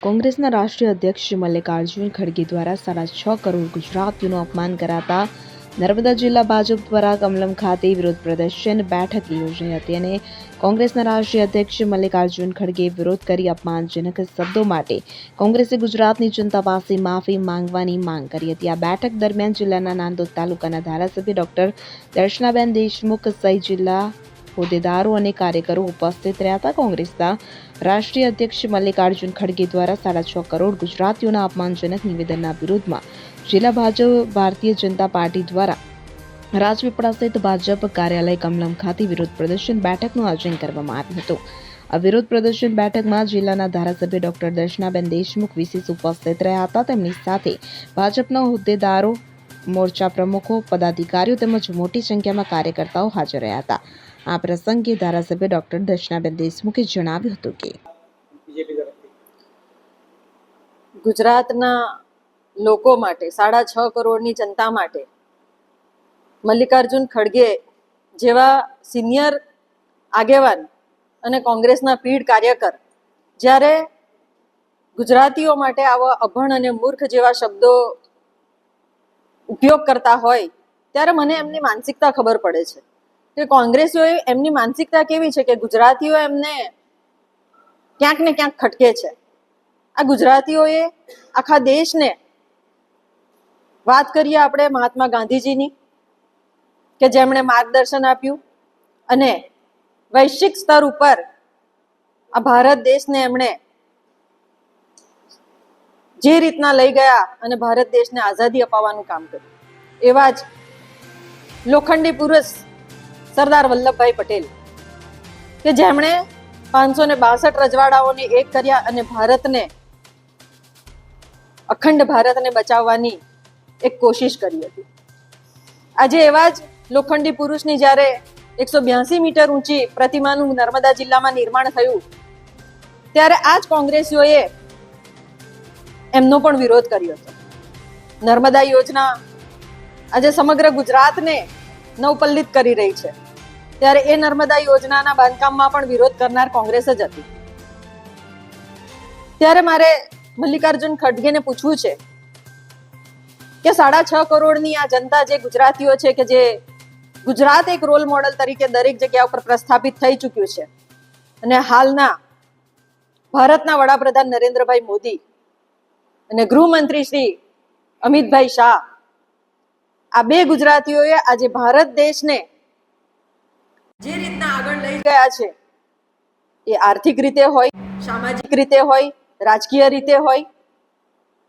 કોંગ્રેસના રાષ્ટ્રીય અધ્યક્ષ મલ્લિકાર્જુન ખડગે દ્વારા 6.5 કરોડ ગુજરાતીઓનું અપમાન કરાતા નર્મદા જિલ્લા ભાજપ દ્વારા કમલમ ખાતે વિરોધ પ્રદર્શન બેઠક યોજાઈ હતી અને કોંગ્રેસના રાષ્ટ્રીય અધ્યક્ષ મલ્લિકાર્જુન ખડગે વિરોધ કરી અપમાનજનક શબ્દો માટે કોંગ્રેસે ગુજરાતની જનતા પાસે માફી માંગવાની માંગ કરી હતી। આ બેઠક દરમિયાન જિલ્લાના નાંદોદ તાલુકાના ધારાસભ્ય ડોક્ટર દર્શનાબેન દેશમુખ સહિત જિલ્લા હોદ્દેદારો અને કાર્યકરો ઉપસ્થિત રહ્યા હતા। કોંગ્રેસના રાષ્ટ્રીય અધ્યક્ષ મલ્લિકાર્જુન ખડગે દ્વારા 6.5 કરોડ ગુજરાતીઓના અપમાનજનક નિવેદનના વિરોધમાં જિલ્લા ભાજપ ભારતીય જનતા પાર્ટી દ્વારા રાજપીપળા સ્થિત ભાજપ કાર્યાલય કમલમ ખાતે વિરોધ પ્રદર્શન બેઠકનું આયોજન કરવામાં આવ્યું હતું। આ વિરોધ પ્રદર્શન બેઠકમાં જિલ્લાના ધારાસભ્ય ડોક્ટર દર્શનાબેન દેશમુખ વિશેષ ઉપસ્થિત રહ્યા હતા। તેમની સાથે ભાજપના હોદ્દેદારો, મોરચા પ્રમુખો, પદાધિકારીઓ તેમજ મોટી સંખ્યામાં કાર્યકર્તાઓ હાજર રહ્યા હતા। આ પ્રસંગે ધારાસભ્ય ડોક્ટર દર્શનાબેન દેશમુખે જણાવ્યું હતું કે ગુજરાતના લોકો માટે 6.5 કરોડની જનતા માટે મલ્લિકાર્જુન ખડગે જેવા સિનિયર આગેવાન અને કોંગ્રેસના પીઢ કાર્યકર જ્યારે ગુજરાતીઓ માટે આવા અભણ અને મૂર્ખ જેવા શબ્દો ઉપયોગ કરતા હોય ત્યારે મને એમની માનસિકતા ખબર પડે છે કે કોંગ્રેસીઓએ એમની માનસિકતા કેવી છે કે ગુજરાતીઓ એમને ક્યાંક ને ક્યાંક ખટકે છે। આ ગુજરાતીઓએ આખા દેશને વાત કરીએ આપણે મહાત્મા ગાંધીજીની કે જેમણે માર્ગદર્શન આપ્યું અને વૈશ્વિક સ્તર ઉપર આ ભારત દેશને એમણે જે રીતના લઈ ગયા અને ભારત દેશને આઝાદી અપાવવાનું કામ કર્યું, એવા જ લોખંડી પુરુષ સરદાર વલ્લભભાઈ પટેલ કે જેમણે 562 રજવાડાઓને એક કર્યા અને ભારતને અખંડ ભારતને બચાવવાની એક કોશિશ કરી હતી। આજે એવા જ લોખંડી પુરુષની જ્યારે 182 મીટર ઊંચી પ્રતિમાનું નર્મદા જિલ્લામાં નિર્માણ થયું ત્યારે આ જ કોંગ્રેસીઓએ એમનો પણ વિરોધ કર્યો હતો। નર્મદા યોજના આજે સમગ્ર ગુજરાતને નવપલ્લિત કરી રહી છે ત્યારે એ નર્મદા યોજનાના બાંધકામમાં પણ વિરોધ કરનાર કોંગ્રેસ જ હતી। ત્યારે મારે મલ્લિકાર્જુન ખડગેને પૂછવું છે કે 6.5 કરોડની આ જનતા જે ગુજરાતીઓ છે કે જે ગુજરાત એક રોલ મોડલ તરીકે દરેક જગ્યા ઉપર પ્રસ્થાપિત થઈ ચૂક્યું છે અને હાલના ભારતના વડાપ્રધાન નરેન્દ્રભાઈ મોદી અને ગૃહમંત્રી શ્રી અમિતભાઈ શાહ, આ બે ગુજરાતીઓએ આજે ભારત દેશને જે રીતના આગળ લઈ ગયા છે એ આર્થિક રીતે હોય, સામાજિક રીતે હોય, રાજકીય રીતે હોય,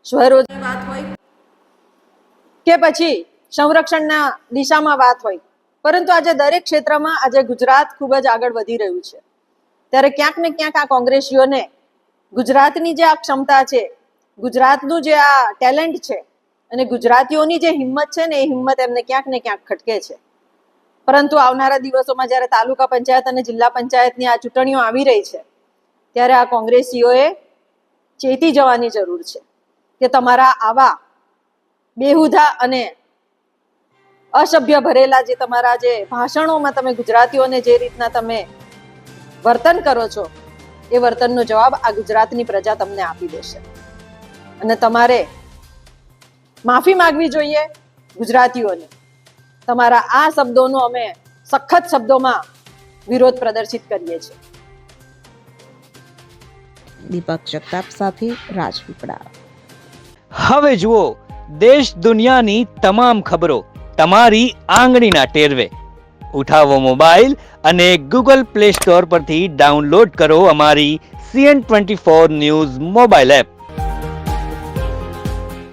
સ્વરોજગાર વાત હોય કે પછી સંરક્ષણના દિશામાં વાત હોય, પરંતુ આજે દરેક ક્ષેત્રમાં આજે ગુજરાત ખૂબ જ આગળ વધી રહ્યું છે ત્યારે ક્યાંક ને ક્યાંક આ કોંગ્રેસીઓને ગુજરાતની જે આ ક્ષમતા છે, ગુજરાતનું જે આ ટેલેન્ટ છે અને ગુજરાતીઓની જે હિંમત છે ને એ હિંમત એમને ક્યાંક ને ક્યાંક ખટકે છે। પરંતુ આવનારા દિવસોમાં જ્યારે તાલુકા પંચાયત અને જિલ્લા પંચાયતની આ ચૂંટણીઓ આવી રહી છે ત્યારે આ કોંગ્રેસીઓએ ચેતી જવાની જરૂર છે કે તમારા આવા બેહુદા અને અસભ્ય ભરેલા જે તમારા જે ભાષણોમાં તમે ગુજરાતીઓને જે રીતના તમે વર્તન કરો છો એ વર્તનનો જવાબ આ ગુજરાતની પ્રજા તમને આપી દેશે અને તમારે માફી માંગવી જોઈએ ગુજરાતીઓને। તમારા આ શબ્દોનો અમે સખત શબ્દોમાં વિરોધ પ્રદર્શિત કરીએ છીએ। દીપક જગતાપ સાથે રાજપીપળા। હવે જુઓ દેશ દુનિયાની તમામ ખબરો તમારી આંગળીના ટેરવે। ઉઠાવો મોબાઈલ અને ગૂગલ પ્લે સ્ટોર પરથી ડાઉનલોડ કરો અમારી CN24 ન્યૂઝ મોબાઈલ એપ।